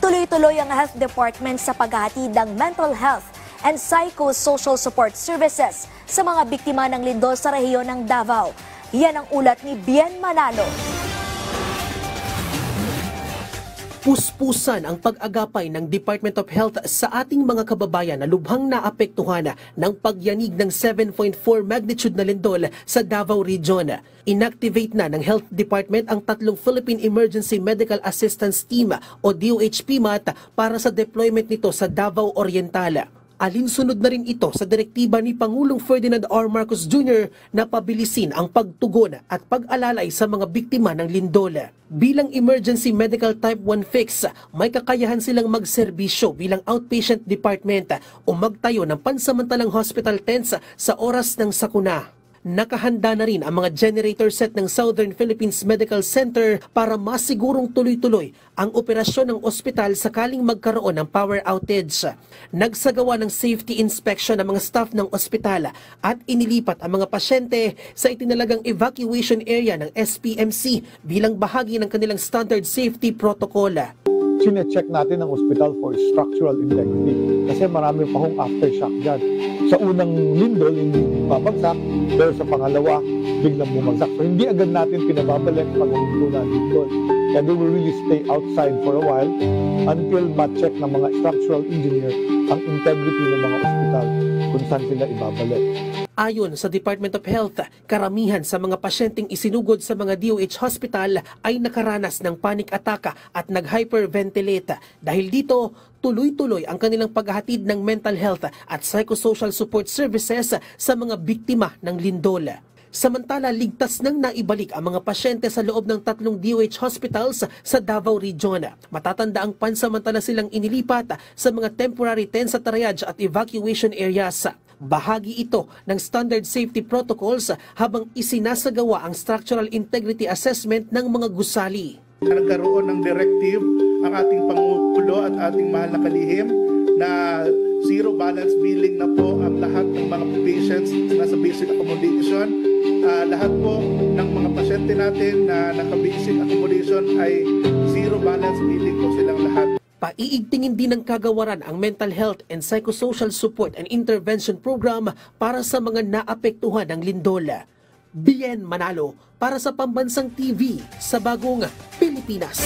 Tuloy-tuloy ang Health Department sa paghahatid ng mental health and psychosocial support services sa mga biktima ng lindol sa rehiyon ng Davao. Yan ang ulat ni Bien Manalo. Puspusan ang pag-agapay ng Department of Health sa ating mga kababayan na lubhang naapektuhan ng pagyanig ng 7.4 magnitude na lindol sa Davao Region. Inactivate na ng Health Department ang 3 Philippine Emergency Medical Assistance Team o DOH-PMAT para sa deployment nito sa Davao Oriental. Alinsunod na rin ito sa direktiba ni Pangulong Ferdinand R. Marcos Jr. na pabilisin ang pagtugon at pag-alalay sa mga biktima ng lindol. Bilang Emergency Medical Type 1 Fix, may kakayahan silang magserbisyo bilang outpatient department o magtayo ng pansamantalang hospital tents sa oras ng sakuna. Nakahanda na rin ang mga generator set ng Southern Philippines Medical Center para masigurong tuloy-tuloy ang operasyon ng ospital sakaling magkaroon ng power outage. Nagsagawa ng safety inspection ng mga staff ng ospital at inilipat ang mga pasyente sa itinalagang evacuation area ng SPMC bilang bahagi ng kanilang standard safety protocol. Sine-check natin ang ospital for structural integrity kasi marami pa hong aftershock dyan. Sa unang lindol, hindi babagsak, pero sa pangalawa, biglang bumagsak. So hindi agad natin pinababalik pag na lindol. Kaya they will really stay outside for a while until ma-check ng mga structural engineer ang integrity ng mga ospital kung saan sila ibabalik. Ayon sa Department of Health, karamihan sa mga pasyenteng isinugod sa mga DOH hospital ay nakaranas ng panic attack at nag-hyperventilate. Dahil dito, tuloy-tuloy ang kanilang paghahatid ng mental health at psychosocial support services sa mga biktima ng lindol. Samantala, ligtas nang naibalik ang mga pasyente sa loob ng 3 DOH hospitals sa Davao Region. Matatanda ang pansamantala silang inilipat sa mga temporary tents at triage at evacuation areas. Bahagi ito ng standard safety protocols habang isinasagawa ang structural integrity assessment ng mga gusali. Nagkaroon ng directive ang ating Pangulo at ating mahal na kalihim na zero balance billing na po ang lahat ng mga patients na sa basic accommodation. Lahat po ng mga pasyente natin na naka-basic accommodation ay zero balance billing po silang lahat. Paiigtingin din ng kagawaran ang mental health and psychosocial support and intervention program para sa mga naapektuhan ng lindol. Bien Manalo para sa Pambansang TV sa Bagong Pilipinas.